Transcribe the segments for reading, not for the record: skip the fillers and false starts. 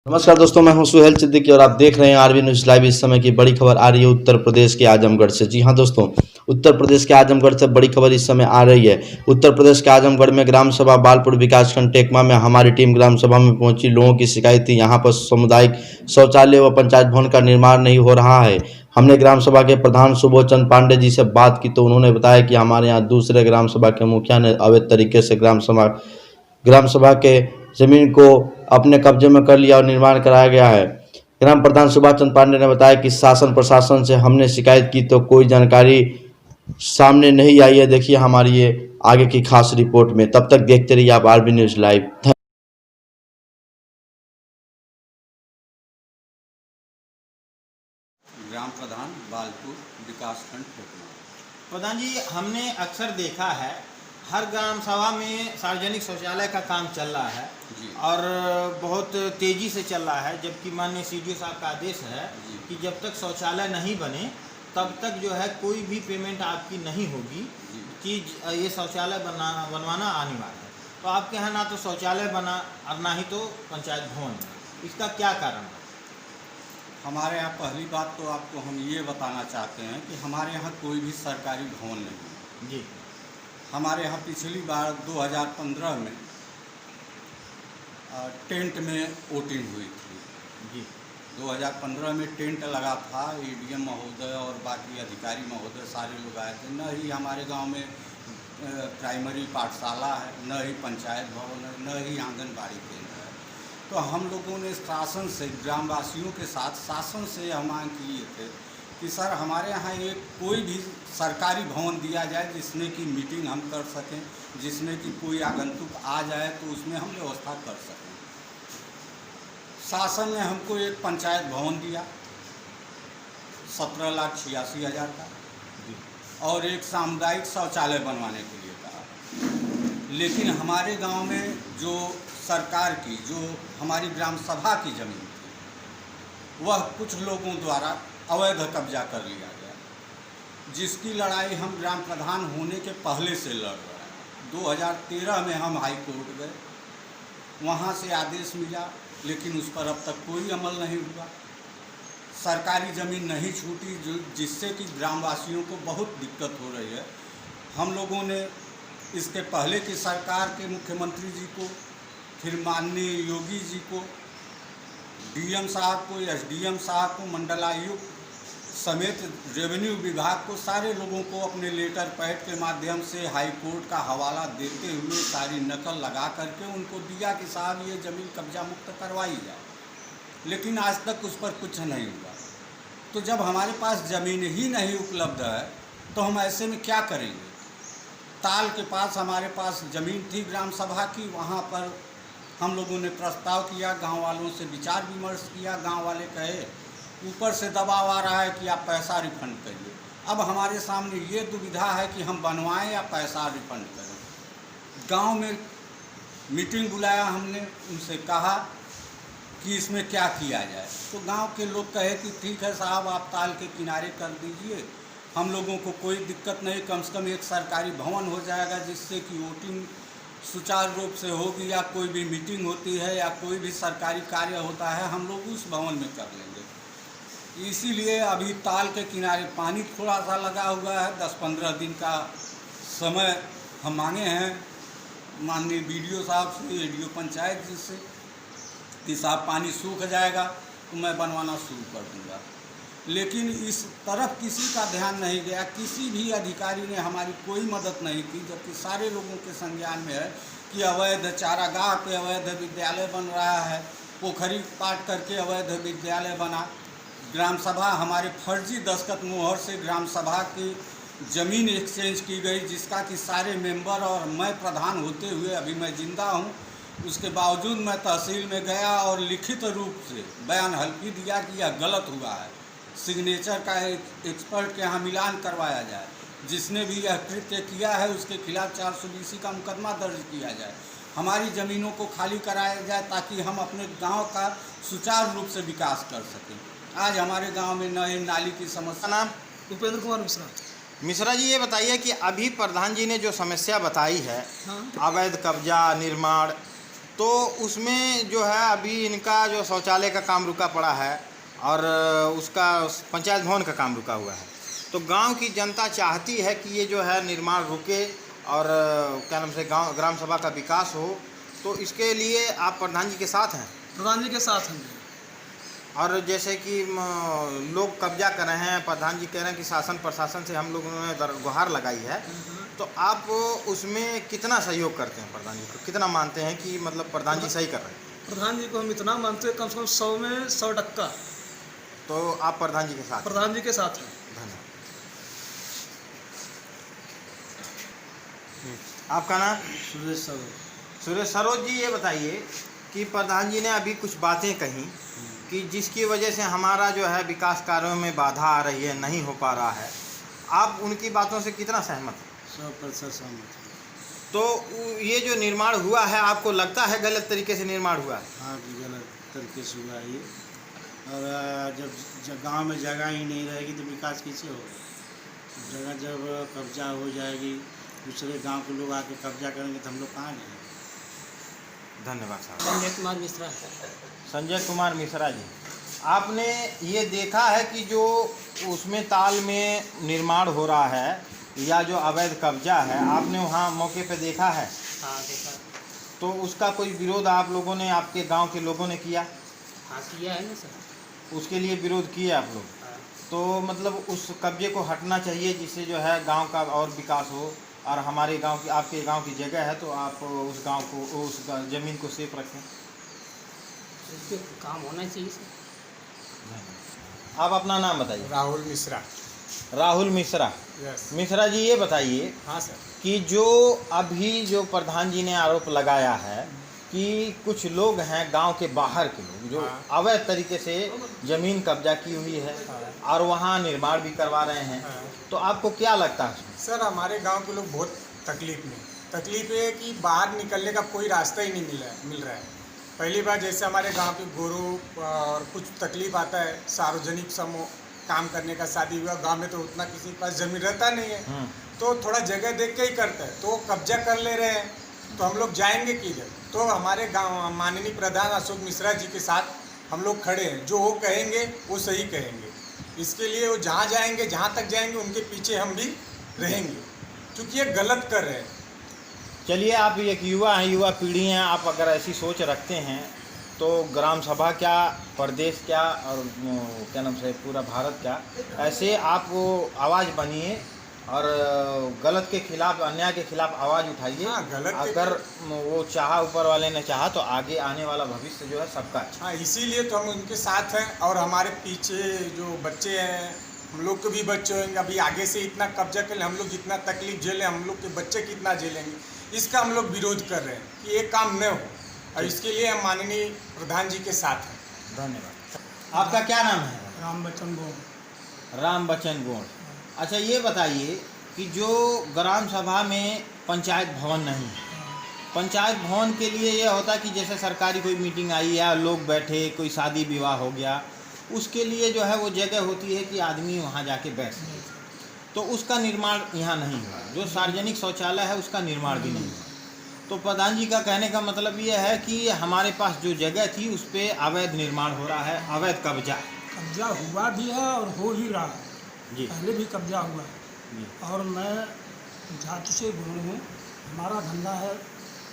नमस्कार दोस्तों, मैं हूं सुहेल सिद्दीकी और आप देख रहे हैं आरबी न्यूज़ लाइव। इस समय की बड़ी खबर आ रही है उत्तर प्रदेश के आजमगढ़ से। जी हां दोस्तों, उत्तर प्रदेश के आजमगढ़ से बड़ी खबर इस समय आ रही है। उत्तर प्रदेश के आजमगढ़ में ग्राम सभा बालपुर विकासखंड टेकमा में हमारी टीम ग्राम सभा में पहुंची। लोगों की शिकायत थी, यहाँ पर सामुदायिक शौचालय व पंचायत भवन का निर्माण नहीं हो रहा है। हमने ग्राम सभा के प्रधान सुबोध चंद्र पांडे जी से बात की तो उन्होंने बताया कि हमारे यहाँ दूसरे ग्राम सभा के मुखिया ने अवैध तरीके से ग्राम सभा के जमीन को अपने कब्जे में कर लिया और निर्माण कराया गया है। ग्राम प्रधान सुभाष चंद्र पांडे ने बताया कि शासन प्रशासन से हमने शिकायत की तो कोई जानकारी सामने नहीं आई है। देखिए हमारी ये आगे की खास रिपोर्ट में। तब तक देखते रहिए आप आरबी न्यूज़ लाइव। ग्राम प्रधान बालपुर विकासखंड टेकमा। प्रधान जी, हमने अक्सर देखा है हर ग्राम सभा में सार्वजनिक शौचालय का काम चल रहा है और बहुत तेज़ी से चल रहा है, जबकि माननीय सीडीओ साहब का आदेश है कि जब तक शौचालय नहीं बने तब तक जो है कोई भी पेमेंट आपकी नहीं होगी कि ये शौचालय बनवाना अनिवार्य है। तो आपके यहाँ ना तो शौचालय बना और ना ही तो पंचायत भवन बना, इसका क्या कारण है? हमारे यहाँ पहली बात तो आपको हम ये बताना चाहते हैं कि हमारे यहाँ कोई भी सरकारी भवन नहीं जी। हमारे यहाँ पिछली बार 2015 में टेंट में वोटिंग हुई थी। जी। 2015 में टेंट लगा था। एडीएम महोदय और बाकी अधिकारी महोदय सारे लोग आए थे। न ही हमारे गांव में प्राइमरी पाठशाला है, न ही पंचायत भवन है, न ही आंगनबाड़ी केंद्र है। तो हम लोगों ने शासन से, ग्रामवासियों के साथ शासन से यह मांग किए थे कि सर हमारे यहाँ एक कोई भी सरकारी भवन दिया जाए जिसमें कि मीटिंग हम कर सकें, जिसमें कि कोई आगंतुक आ जाए तो उसमें हम व्यवस्था कर सकें। शासन ने हमको एक पंचायत भवन दिया 17,86,000 का और एक सामुदायिक शौचालय बनवाने के लिए कहा। लेकिन हमारे गांव में जो सरकार की, जो हमारी ग्राम सभा की ज़मीन थी, वह कुछ लोगों द्वारा अवैध कब्जा कर लिया गया, जिसकी लड़ाई हम ग्राम प्रधान होने के पहले से लड़ रहे हैं। 2013 में हम हाई कोर्ट गए, वहाँ से आदेश मिला, लेकिन उस पर अब तक कोई अमल नहीं हुआ। सरकारी ज़मीन नहीं छूटी, जिससे कि ग्रामवासियों को बहुत दिक्कत हो रही है। हम लोगों ने इसके पहले की सरकार के मुख्यमंत्री जी को, फिर माननीय योगी जी को, डीएम साहब को, एसडीएम साहब को, मंडलायुक्त समेत रेवेन्यू विभाग को, सारे लोगों को अपने लेटर पैड के माध्यम से हाई कोर्ट का हवाला देते हुए सारी नकल लगा करके उनको दिया कि साहब ये ज़मीन कब्जा मुक्त करवाई जाए, लेकिन आज तक उस पर कुछ नहीं हुआ। तो जब हमारे पास ज़मीन ही नहीं उपलब्ध है तो हम ऐसे में क्या करेंगे? ताल के पास हमारे पास ज़मीन थी ग्राम सभा की, वहाँ पर हम लोगों ने प्रस्ताव किया, गांव वालों से विचार विमर्श किया। गांव वाले कहे ऊपर से दबाव आ रहा है कि आप पैसा रिफंड करिए। अब हमारे सामने ये दुविधा है कि हम बनवाएं या पैसा रिफंड करें। गांव में मीटिंग बुलाया हमने, उनसे कहा कि इसमें क्या किया जाए। तो गांव के लोग कहे कि ठीक है साहब, आप ताल के किनारे कर दीजिए, हम लोगों को कोई दिक्कत नहीं, कम से कम एक सरकारी भवन हो जाएगा जिससे कि वोटिंग सुचारू रूप से होगी, या कोई भी मीटिंग होती है या कोई भी सरकारी कार्य होता है हम लोग उस भवन में कर लेंगे। इसीलिए अभी ताल के किनारे पानी थोड़ा सा लगा हुआ है। 10-15 दिन का समय हम मांगे हैं माननीय बीडीओ साहब से, एडीओ पंचायत जी से कि साहब पानी सूख जाएगा तो मैं बनवाना शुरू कर दूँगा। लेकिन इस तरफ किसी का ध्यान नहीं गया, किसी भी अधिकारी ने हमारी कोई मदद नहीं की, जबकि सारे लोगों के संज्ञान में है कि अवैध चारागाह पे अवैध विद्यालय बन रहा है, पोखरी पाट करके अवैध विद्यालय बना। ग्राम सभा हमारे फर्जी दस्तखत मोहर से ग्राम सभा की ज़मीन एक्सचेंज की गई, जिसका कि सारे मेंबर और मैं प्रधान होते हुए अभी मैं जिंदा हूँ, उसके बावजूद मैं तहसील में गया और लिखित रूप से बयान हल्फी दिया कि यह गलत हुआ है। सिग्नेचर का एक एक्सपर्ट के यहाँ मिलान करवाया जाए, जिसने भी यह कृत्य किया है उसके खिलाफ 420 का मुकदमा दर्ज किया जाए, हमारी ज़मीनों को खाली कराया जाए ताकि हम अपने गांव का सुचारू रूप से विकास कर सकें। आज हमारे गांव में न ही नाली की समस्या। नाम उपेंद्र कुमार मिश्रा। मिश्रा जी, ये बताइए कि अभी प्रधान जी ने जो समस्या बताई है, अवैध कब्जा निर्माण, तो उसमें जो है अभी इनका जो शौचालय का काम रुका पड़ा है और उसका पंचायत भवन का काम रुका हुआ है। तो गांव की जनता चाहती है कि ये जो है निर्माण रुके और क्या नाम से गांव ग्राम सभा का विकास हो। तो इसके लिए आप प्रधान जी के साथ हैं? प्रधान जी के साथ हैं। और जैसे कि लोग कब्जा कर रहे हैं, प्रधान जी कह रहे हैं कि शासन प्रशासन से हम लोगों ने गुहार लगाई है, तो आप उसमें कितना सहयोग करते हैं प्रधान जी को? कितना मानते हैं कि मतलब प्रधान जी सही कर रहे हैं? प्रधान जी को हम इतना मानते हैं कम से कम 100 में 100%। तो आप प्रधान जी के साथ? प्रधान जी के साथ हैं। धन्यवाद। आपका नाम? सुरेश सरोज। सुरेश सरोज जी, ये बताइए कि प्रधान जी ने अभी कुछ बातें कही कि जिसकी वजह से हमारा जो है विकास कार्यों में बाधा आ रही है, नहीं हो पा रहा है। आप उनकी बातों से कितना सहमत हैं? 100% सहमत है। तो ये जो निर्माण हुआ है, आपको लगता है गलत तरीके से निर्माण हुआ है? हाँ जी, गलत तरीके से हुआ है ये। और जब गांव में जगह ही नहीं रहेगी तो विकास कैसे होगा? जगह जब कब्जा हो जाएगी, दूसरे गांव के लोग आके कब्जा करेंगे तो हम लोग कहाँ जाएंगे? धन्यवाद साहब। संजय कुमार मिश्रा। संजय कुमार मिश्रा जी, आपने ये देखा है कि जो उसमें ताल में निर्माण हो रहा है या जो अवैध कब्जा है, आपने वहाँ मौके पे देखा है? हाँ देखा। तो उसका कोई विरोध आप लोगों ने, आपके गांव के लोगों ने किया? हाँ किया है ना सर। उसके लिए विरोध किए आप लोग? हाँ। तो मतलब उस कब्जे को हटना चाहिए जिससे जो है गांव का और विकास हो। और हमारे गांव की, आपके गांव की जगह है तो आप उस गांव को, उस ज़मीन को सेफ रखें। इस पर काम होना चाहिए सर। आप अपना नाम बताइए। राहुल मिश्रा। राहुल मिश्रा। यस। मिश्रा जी, ये बताइए हाँ सर। कि जो अभी जो प्रधान जी ने आरोप लगाया है कि कुछ लोग हैं गांव के बाहर के लोग जो हाँ। अवैध तरीके से ज़मीन कब्जा की हुई है और वहां निर्माण भी करवा रहे हैं, हाँ। तो आपको क्या लगता है? सर, हमारे गांव के लोग बहुत तकलीफ ये है कि बाहर निकलने का कोई रास्ता ही नहीं मिल रहा है। पहली बार जैसे हमारे गांव के गोरू और कुछ तकलीफ आता है सार्वजनिक समूह काम करने का, शादी हुआ गांव में तो उतना किसी के पास ज़मीन रहता नहीं है, तो थोड़ा जगह देख के ही करता है, तो कब्जा कर ले रहे हैं, तो हम लोग जाएंगे किधर? तो हमारे गांव माननीय प्रधान अशोक मिश्रा जी के साथ हम लोग खड़े हैं। जो वो कहेंगे वो सही कहेंगे। इसके लिए वो जहाँ जाएंगे, जहाँ तक जाएंगे, उनके पीछे हम भी रहेंगे, क्योंकि ये गलत कर रहे हैं। चलिए, आप एक युवा हैं, युवा पीढ़ी हैं, आप अगर ऐसी सोच रखते हैं तो ग्राम सभा क्या, प्रदेश क्या और क्या नाम से पूरा भारत क्या, ऐसे आप वो आवाज़ बनिए और गलत के खिलाफ, अन्याय के खिलाफ आवाज़ उठाइए। हाँ, गलत के अगर वो चाहा, ऊपर वाले ने चाहा, तो आगे आने वाला भविष्य जो है सबका अच्छा। हाँ, इसीलिए तो हम उनके साथ हैं। और हमारे पीछे जो बच्चे हैं, हम लोग के भी बच्चे होंगे, अभी आगे से इतना कब्जा कर ले, हम लोग जितना तकलीफ झेलें, हम लोग के बच्चे कितना झेलेंगे, इसका हम लोग विरोध कर रहे हैं कि ये काम न हो, और इसके लिए हम माननीय प्रधान जी के साथ हैं। धन्यवाद। आपका क्या नाम है? राम बच्चन गोड़। राम बच्चन गोड़। अच्छा, ये बताइए कि जो ग्राम सभा में पंचायत भवन नहीं है, पंचायत भवन के लिए ये होता है कि जैसे सरकारी कोई मीटिंग आई या लोग बैठे, कोई शादी विवाह हो गया, उसके लिए जो है वो जगह होती है कि आदमी वहाँ जाके बैठ सके, तो उसका निर्माण यहाँ नहीं हुआ। जो सार्वजनिक शौचालय है उसका निर्माण भी नहीं हुआ। तो प्रधान जी का कहने का मतलब ये है कि हमारे पास जो जगह थी उस पर अवैध निर्माण हो रहा है, अवैध कब्जा। कब्जा हुआ भी है और हो ही रहा है। जी पहले भी कब्जा हुआ है। जी। और मैं जाति से गुण हूँ। हमारा धंधा है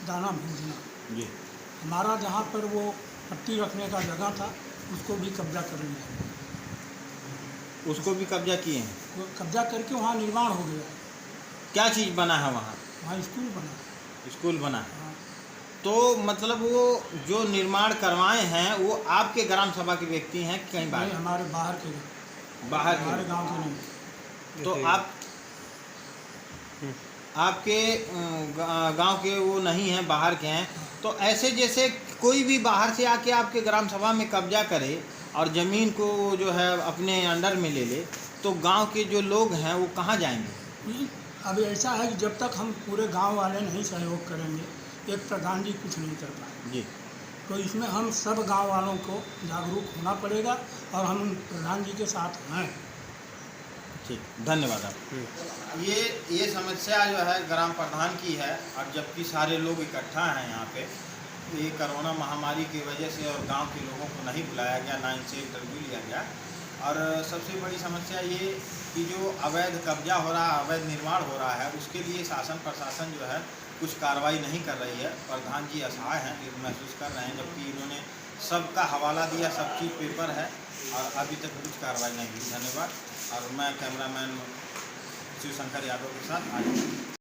दाना भूजना। जी। हमारा जहाँ पर वो पट्टी रखने का जगह था उसको भी कब्जा कर लिया। उसको भी कब्जा किए हैं? वो कब्जा करके वहाँ निर्माण हो गया। क्या चीज़ बना है वहाँ? वहाँ स्कूल बना। स्कूल बना है। हाँ। तो मतलब वो जो निर्माण करवाए हैं वो आपके ग्राम सभा के व्यक्ति हैं कि कहीं नहीं, बाहर? हमारे बाहर के, बाहर हमारे के। गांव के नहीं। तो आपके गांव के वो नहीं हैं, बाहर के हैं। तो ऐसे जैसे कोई भी बाहर से आके आपके ग्राम सभा में कब्जा करे और ज़मीन को जो है अपने अंडर में ले ले, तो गांव के जो लोग हैं वो कहाँ जाएंगे? नहीं, अब ऐसा है कि जब तक हम पूरे गांव वाले नहीं सहयोग करेंगे, एक प्रधान जी कुछ नहीं कर पाएंगे। जी। तो इसमें हम सब गांव वालों को जागरूक होना पड़ेगा और हम प्रधान जी के साथ हैं। ठीक, धन्यवाद आप। ये समस्या जो है ग्राम प्रधान की है, और जबकि सारे लोग इकट्ठा हैं यहाँ पे, ये कोरोना महामारी की वजह से और गांव के लोगों को नहीं बुलाया गया, ना इनसे इंटरव्यू लिया गया। और सबसे बड़ी समस्या ये कि जो अवैध कब्जा हो रहा है, अवैध निर्माण हो रहा है, उसके लिए शासन प्रशासन जो है कुछ कार्रवाई नहीं कर रही है। प्रधान जी असहाय हैं, ये महसूस कर रहे हैं, जबकि इन्होंने सबका हवाला दिया, सब चीज़ पेपर है और अभी तक कुछ कार्रवाई नहीं हुई। धन्यवाद। और मैं कैमरामैन शिवशंकर यादव के साथ आज